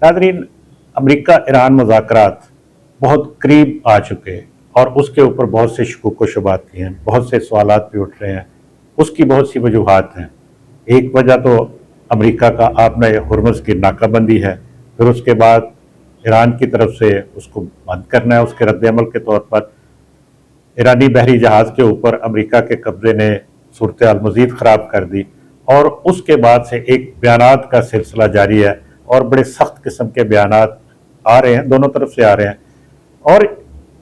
नाज़रीन, अमरीका ईरान मुज़ाकरात बहुत करीब आ चुके हैं और उसके ऊपर बहुत से शकूक व शुबात भी हैं, बहुत से सवालात भी उठ रहे हैं। उसकी बहुत सी वजूहात हैं। एक वजह तो अमरीका का आपने हुर्मुज़ की नाकाबंदी है, फिर उसके बाद ईरान की तरफ से उसको बंद करना है। उसके रद्द-ए-अमल के तौर पर ईरानी बहरी जहाज़ के ऊपर अमरीका के कब्ज़े ने सूरत-ए-हाल मज़ीद ख़राब कर दी और उसके बाद से एक बयानात का सिलसिला जारी है और बड़े सख्त किस्म के बयानात आ रहे हैं, दोनों तरफ से आ रहे हैं। और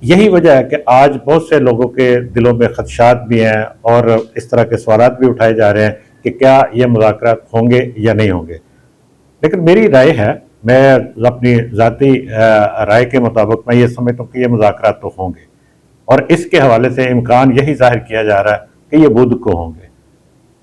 यही वजह है कि आज बहुत से लोगों के दिलों में खदशात भी हैं और इस तरह के सवालात भी उठाए जा रहे हैं कि क्या ये मुज़ाकरात होंगे या नहीं होंगे। लेकिन मेरी राय है, मैं अपनी ज़ाती राय के मुताबिक मैं ये समझता हूँ कि ये मुज़ाकरात तो होंगे और इसके हवाले से इम्कान यही ज़ाहिर किया जा रहा है कि ये बुध को होंगे।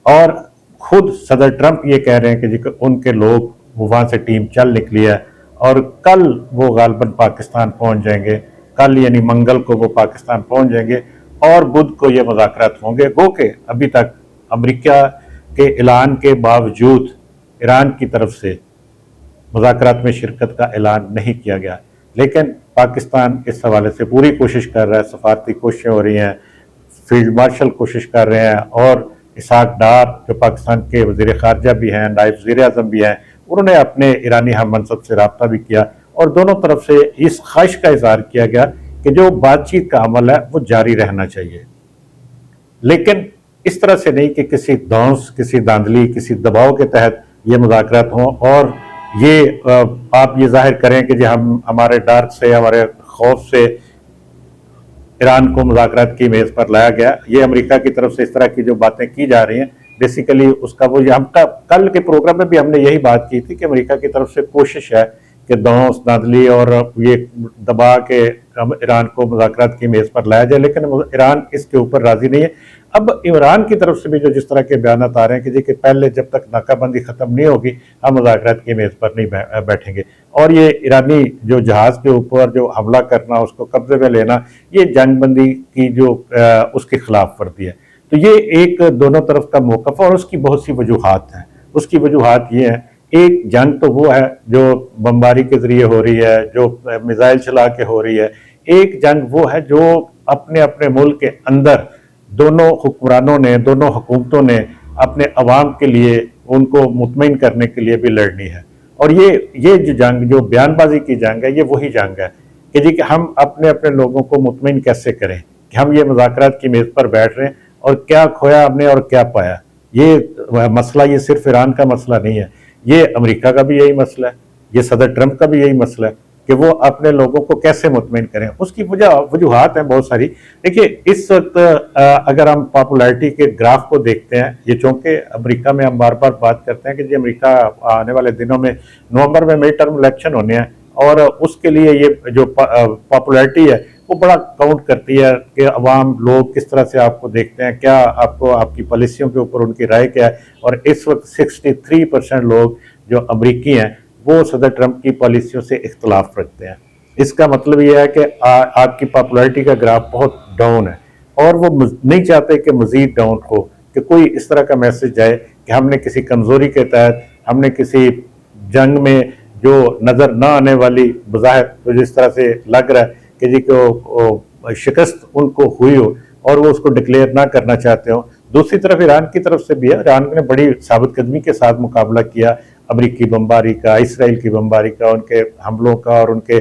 और खुद सदर ट्रंप ये कह रहे हैं कि जी उनके लोग वहाँ से टीम चल निकली है और कल वो गालबन पाकिस्तान पहुँच जाएंगे। कल यानी मंगल को वो पाकिस्तान पहुँच जाएंगे और बुध को ये मुज़ाकरात होंगे। गो के अभी तक अमरीका के ऐलान के बावजूद ईरान की तरफ से मुज़ाकरात में शिरकत का ऐलान नहीं किया गया, लेकिन पाकिस्तान इस हवाले से पूरी कोशिश कर रहा है। सफारती कोशिशें हो रही हैं, फील्ड मार्शल कोशिश कर रहे हैं और इसहाक डार जो पाकिस्तान के वज़ीर ख़ारजा भी हैं, नायब वज़ीर आज़म भी हैं, उन्होंने अपने ईरानी हम मनसब से रब्ता भी किया और दोनों तरफ से इस ख्वाहिश का इज़हार किया गया कि जो बातचीत का अमल है वो जारी रहना चाहिए, लेकिन इस तरह से नहीं कि किसी धौंस, किसी धांधली, किसी दबाव के तहत ये मुज़ाकरात हों और ये आप ये जाहिर करें कि जी हम हमारे डर से, हमारे खौफ से ईरान को मुज़ाकरात की मेज़ पर लाया गया। ये अमेरिका की तरफ से इस तरह की जो बातें की जा रही हैं, बेसिकली उसका वो हम कल के प्रोग्राम में भी हमने यही बात की थी कि अमेरिका की तरफ से कोशिश है कि दौस धांधली और ये दबा के ईरान को मुज़ाकरात की मेज़ पर लाया जाए, लेकिन ईरान इसके ऊपर राज़ी नहीं है। अब ईरान की तरफ से भी जो जिस तरह के बयान आ रहे हैं कि जी कि पहले जब तक नाकाबंदी ख़त्म नहीं होगी हम मुज़ाकरात की मेज़ पर नहीं बैठेंगे और ये ईरानी जो जहाज़ के ऊपर जो हमला करना, उसको कब्जे में लेना, ये जंगबंदी की जो उसके खिलाफ वर्दी है। तो ये एक दोनों तरफ का मौक़िफ़ और उसकी बहुत सी वजूहात हैं। उसकी वजूहात ये हैं, एक जंग तो वो है जो बमबारी के ज़रिए हो रही है, जो मिसाइल चला के हो रही है। एक जंग वो है जो अपने अपने मुल्क के अंदर दोनों हुक्मरानों ने, दोनों हुकूमतों ने अपने अवाम के लिए उनको मुतमईन करने के लिए भी लड़नी है। और ये जो जंग, जो बयानबाजी की जंग है, ये वही जंग है कि जी कि हम अपने अपने लोगों को मुतमईन कैसे करें कि हम ये मुज़ाकरात की मेज़ पर बैठ रहे हैं और क्या खोया हमने और क्या पाया। ये मसला ये सिर्फ ईरान का मसला नहीं है, ये अमेरिका का भी यही मसला है, ये सदर ट्रंप का भी यही मसला है कि वो अपने लोगों को कैसे मुतमईन करें। उसकी वजूहात हैं बहुत सारी। देखिए, इस वक्त अगर हम पॉपुलैरिटी के ग्राफ को देखते हैं, ये चूँकि अमेरिका में हम बार बार बात करते हैं कि जी अमेरिका आने वाले दिनों में नवंबर में मिड टर्म इलेक्शन होने हैं और उसके लिए ये जो पॉपुलैरिटी है वो बड़ा काउंट करती है कि अवाम लोग किस तरह से आपको देखते हैं, क्या आपको आपकी पॉलिसियों के ऊपर उनकी राय क्या है। और इस वक्त 63% लोग जो अमरीकी हैं वो सदर ट्रंप की पॉलिसियों से इख्तलाफ रखते हैं। इसका मतलब यह है कि आपकी पॉपुलैरिटी का ग्राफ बहुत डाउन है और वो नहीं चाहते कि मज़ीद डाउन हो, कि कोई इस तरह का मैसेज जाए कि हमने किसी कमज़ोरी के तहत, हमने किसी जंग में जो नज़र ना आने वाली बज़ाहिर तो जिस तरह से लग रहा है कि जी को शिकस्त उनको हुई हो और वो उसको डिक्लेयर ना करना चाहते हो। दूसरी तरफ ईरान की तरफ से भी है, ईरान ने बड़ी साबित कदमी के साथ मुकाबला किया अमरीकी बमबारी का, इसराइल की बमबारी का, उनके हमलों का और उनके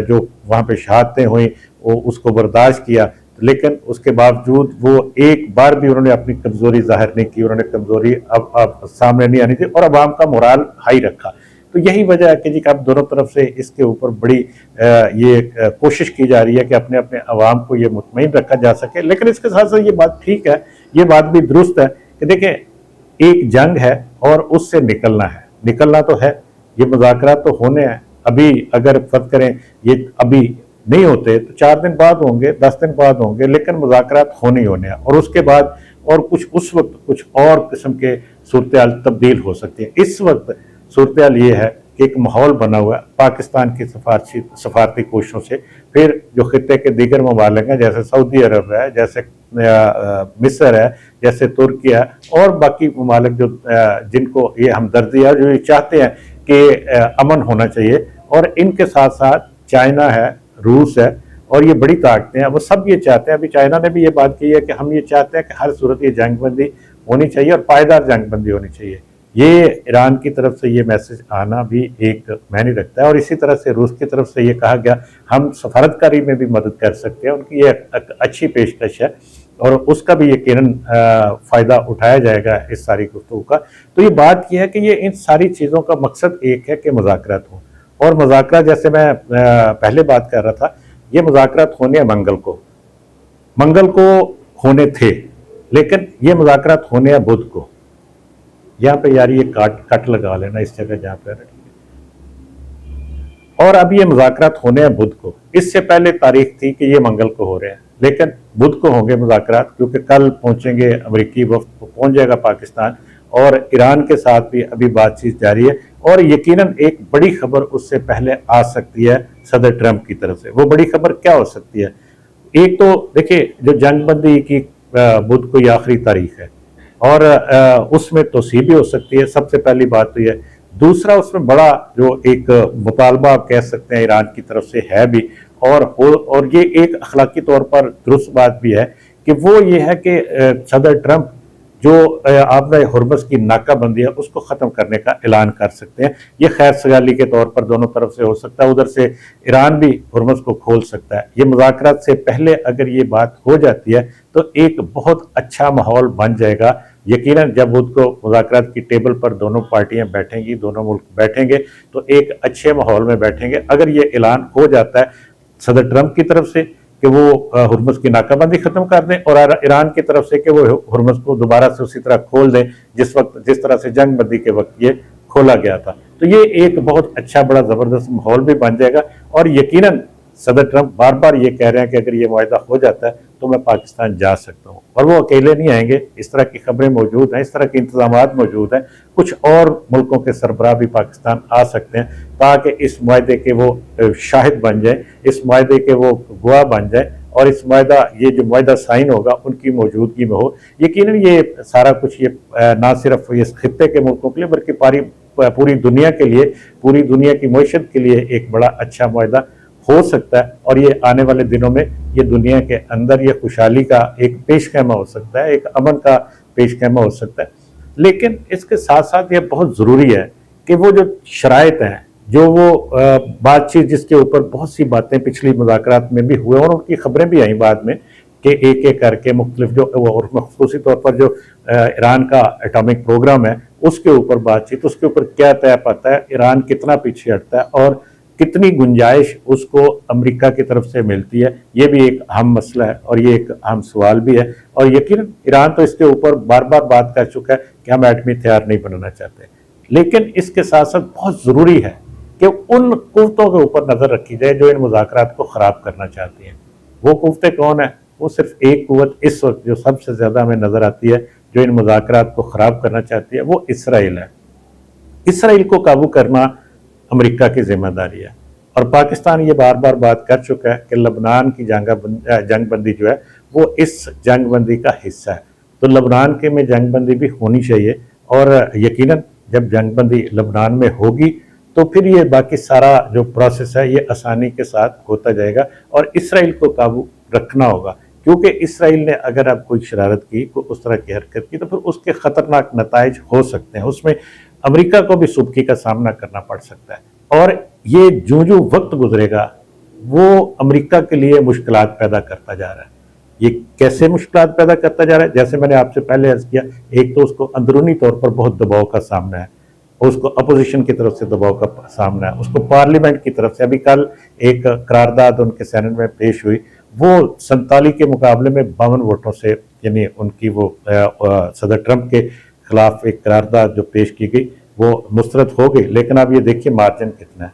जो वहाँ पे शहादतें हुई वो उसको बर्दाश्त किया, लेकिन उसके बावजूद वो एक बार भी उन्होंने अपनी कमज़ोरी जाहिर नहीं की। उन्होंने कमज़ोरी अब सामने नहीं आनी थी और अवाम का मोराल हाई रखा। तो यही वजह है कि जी अब दोनों तरफ से इसके ऊपर बड़ी ये कोशिश की जा रही है कि अपने अपने अवाम को ये मुतमईन रखा जा सके। लेकिन इसके साथ साथ ये बात ठीक है, ये बात भी दुरुस्त है कि देखें, एक जंग है और उससे निकलना तो है, ये मुज़ाकरात तो होने हैं। अभी अगर फर्ज करें ये अभी नहीं होते तो 4 दिन बाद होंगे, 10 दिन बाद होंगे, लेकिन मुज़ाकरात होने ही होने हैं और उसके बाद और कुछ उस वक्त कुछ और किस्म के सूरत हाल तब्दील हो सकती है। इस वक्त सूरत हाल ये है कि एक माहौल बना हुआ है पाकिस्तान की सफारती कोशिशों से, फिर जो खित्ते के दीगर ममालिक हैं जैसे सऊदी अरब है, जैसे मिस्र है, जैसे तुर्की है और बाकी ममालिक जो जिनको ये हमदर्दी है, जो ये चाहते हैं कि अमन होना चाहिए। और इनके साथ साथ चाइना है, रूस है, और ये बड़ी ताकतें हैं, वो सब ये चाहते हैं। अभी चाइना ने भी ये बात की है कि हम ये चाहते हैं कि हर सूरत ये जंगबंदी होनी चाहिए और पायदार जंगबंदी होनी चाहिए। ये ईरान की तरफ से ये मैसेज आना भी एक मायने रखता है। और इसी तरह से रूस की तरफ से ये कहा गया हम सफारतकारी में भी मदद कर सकते हैं, उनकी ये अच्छी पेशकश है और उसका भी यकीनन फ़ायदा उठाया जाएगा इस सारी गुफ्तगू का। तो ये बात यह है कि ये इन सारी चीज़ों का मकसद एक है कि मुज़ाकरात हों, और मुज़ाकरात जैसे मैं पहले बात कर रहा था, ये मुज़ाकरात होने मंगल को होने थे, लेकिन ये मुज़ाकरात होने हैं बुध को। यहाँ पे यार ये कट लगा लेना इस जगह जहाँ पे, और अब ये मुज़ाकरात होने हैं बुध को। इससे पहले तारीख थी कि ये मंगल को हो रहे हैं, लेकिन बुध को होंगे मुज़ाकरात, क्योंकि कल पहुंचेंगे अमेरिकी वफ्द, पहुंच जाएगा पाकिस्तान, और ईरान के साथ भी अभी बातचीत जारी है। और यकीनन एक बड़ी खबर उससे पहले आ सकती है सदर ट्रंप की तरफ से। वो बड़ी खबर क्या हो सकती है? एक तो देखिए, जो जंगबंदी की बुध को आखिरी तारीख है, और उसमें तोसी भी हो सकती है, सबसे पहली बात तो यह। दूसरा, उसमें बड़ा जो एक मुतालबा आप कह सकते हैं ईरान की तरफ से है भी, और ये एक अखलाकी तौर पर दुरुस्त बात भी है कि वो ये है कि सदर ट्रंप जो आपने हुर्मुज़ की नाकाबंदी है उसको ख़त्म करने का ऐलान कर सकते हैं। ये खैर सगाली के तौर पर दोनों तरफ से हो सकता है, उधर से ईरान भी हुर्मुज़ को खोल सकता है। ये मुज़ाकरात से पहले अगर ये बात हो जाती है तो एक बहुत अच्छा माहौल बन जाएगा। यकीनन जब उसको मुज़ाकरात की टेबल पर दोनों पार्टियां बैठेंगी, दोनों मुल्क बैठेंगे, तो एक अच्छे माहौल में बैठेंगे। अगर ये ऐलान हो जाता है सदर ट्रंप की तरफ से कि वो हुर्मुज़ की नाकाबंदी खत्म कर दें, और ईरान की तरफ से कि वो हुर्मुज़ को दोबारा से उसी तरह खोल दें जिस तरह से जंगबंदी के वक्त ये खोला गया था, तो ये एक बहुत अच्छा बड़ा ज़बरदस्त माहौल भी बन जाएगा। और यकीनन सदर ट्रंप बार बार ये कह रहे हैं कि अगर ये मुआहदा हो जाता है तो मैं पाकिस्तान जा सकता हूँ, और वो अकेले नहीं आएंगे। इस तरह की खबरें मौजूद हैं, इस तरह के इंतजामात मौजूद हैं। कुछ और मुल्कों के सरबराह भी पाकिस्तान आ सकते हैं ताकि इस मुआहदे के वो शाहिद बन जाए, इस मुआहदे के वो गवाह बन जाए, और इस ये जो मुआहदा साइन होगा उनकी मौजूदगी में हो। यकीनन ये सारा कुछ ये ना सिर्फ इस खित्ते के मुल्कों के लिए बल्कि पूरी दुनिया के लिए, पूरी दुनिया की मईशत के लिए एक बड़ा अच्छा मुआहदा हो सकता है। और ये आने वाले दिनों में ये दुनिया के अंदर ये खुशहाली का एक पेशखैमा हो सकता है, एक अमन का पेशखैमा हो सकता है। लेकिन इसके साथ साथ ये बहुत ज़रूरी है कि वो जो शराइत हैं, जो वो बातचीत जिसके ऊपर बहुत सी बातें पिछली मुज़ाकरात में भी हुए और उनकी खबरें भी आई बाद में कि एक एक करके मुख्तलिफ जो, और ख़ुसूसी तौर पर जो ईरान का एटॉमिक प्रोग्राम है उसके ऊपर बातचीत, उसके ऊपर क्या तय पाता है, ईरान कितना पीछे हटता है और कितनी गुंजाइश उसको अमेरिका की तरफ से मिलती है, ये भी एक अहम मसला है और ये एक अहम सवाल भी है। और यकीन ईरान तो इसके ऊपर बार बार बात कर चुका है कि हम एटमी हथियार नहीं बनाना चाहते, लेकिन इसके साथ साथ बहुत ज़रूरी है कि उन कुव्वतों के ऊपर नज़र रखी जाए जो इन मुज़ाकरात को ख़राब करना चाहती हैं। वो कुव्वतें कौन है? वो सिर्फ एक कुव्वत इस वक्त जो सबसे ज़्यादा हमें नज़र आती है जो इन मुज़ाकरात को ख़राब करना चाहती है, वो इसराइल है। इसराइल को काबू करना अमेरिका की जिम्मेदारी है, और पाकिस्तान ये बार बार बात कर चुका है कि लबनान की जंगबंदी जो है वो इस जंगबंदी का हिस्सा है। तो लबनान के में जंगबंदी भी होनी चाहिए, और यकीनन जब जंगबंदी लबनान में होगी तो फिर ये बाकी सारा जो प्रोसेस है ये आसानी के साथ होता जाएगा। और इसराइल को काबू रखना होगा, क्योंकि इसराइल ने अगर अब कोई शरारत की, कोई उस तरह की हरकत की, तो फिर उसके ख़तरनाक नताइज हो सकते हैं। उसमें अमेरिका को भी सुबकी का सामना करना पड़ सकता है, और ये जो जो वक्त गुजरेगा वो अमेरिका के लिए मुश्किलात पैदा करता जा रहा है। ये कैसे मुश्किलात पैदा करता जा रहा है? जैसे मैंने आपसे पहले अर्ज़ किया, एक तो उसको अंदरूनी तौर पर बहुत दबाव का सामना है, उसको अपोजिशन की तरफ से दबाव का सामना है, उसको पार्लियामेंट की तरफ से। अभी कल एक करारदाद उनके सेनेट में पेश हुई, वो 47 के मुकाबले में 52 वोटों से, यानी उनकी वो सदर ट्रंप के खिलाफ एक करारदाद जो पेश की गई वो मुस्तरद हो गई। लेकिन अब ये देखिए मार्जिन कितना है,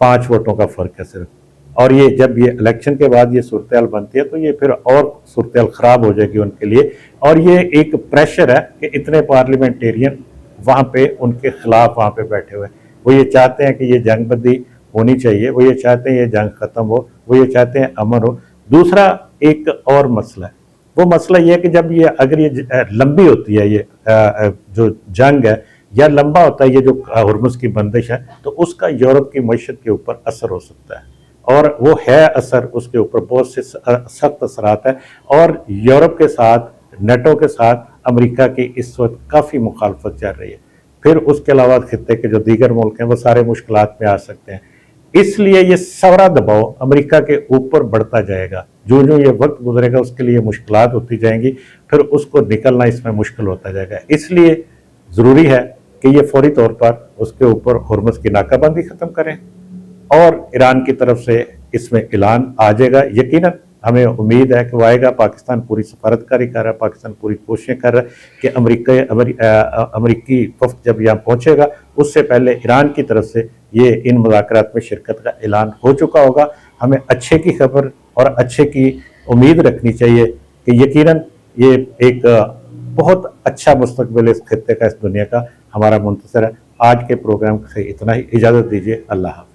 5 वोटों का फ़र्क है सिर्फ। और ये जब ये इलेक्शन के बाद ये सूरत हाल बनती है तो ये फिर और सूरत हाल ख़राब हो जाएगी उनके लिए। और ये एक प्रेशर है कि इतने पार्लियामेंटेरियन वहाँ पे उनके खिलाफ वहाँ पे बैठे हुए, वो ये चाहते हैं कि ये जंगबंदी होनी चाहिए, वो ये चाहते हैं ये जंग ख़त्म हो, वो ये चाहते हैं अमन हो। दूसरा एक और मसला है, वो मसला ये है कि जब ये अगर ये लंबी होती है, ये जो जंग है या लंबा होता है ये जो हुर्मुज़ की बंदिश है, तो उसका यूरोप की मईशत के ऊपर असर हो सकता है, और वो है असर, उसके ऊपर बहुत से सख्त असरात है। और यूरोप के साथ, नेटो के साथ अमेरिका की इस वक्त काफ़ी मुखालफत चल रही है। फिर उसके अलावा खित्ते के जो दीगर मुल्क हैं वो सारे मुश्किलात में आ सकते हैं। इसलिए ये सारा दबाव अमेरिका के ऊपर बढ़ता जाएगा। जो जो ये वक्त गुजरेगा उसके लिए मुश्किलात होती जाएंगी, फिर उसको निकलना इसमें मुश्किल होता जाएगा। इसलिए ज़रूरी है कि ये फौरी तौर पर उसके ऊपर हुर्मुज़ की नाकाबंदी ख़त्म करें, और ईरान की तरफ से इसमें ऐलान आ जाएगा। यकीनन हमें उम्मीद है कि वो आएगा। पाकिस्तान पूरी सफारतकारी कर रहा है, पाकिस्तान पूरी कोशिशें कर रहा है कि अमरीकी वफ़द जब यहाँ पहुँचेगा उससे पहले ईरान की तरफ से ये इन मुज़ाकरात में शिरकत का ऐलान हो चुका होगा। हमें अच्छे की खबर और अच्छे की उम्मीद रखनी चाहिए कि यकीनन ये एक बहुत अच्छा मुस्तकबिल इस खित्ते का, इस दुनिया का हमारा मुंतज़र है। आज के प्रोग्राम से इतना ही, इजाज़त दीजिए। अल्लाह हाफ़िज़।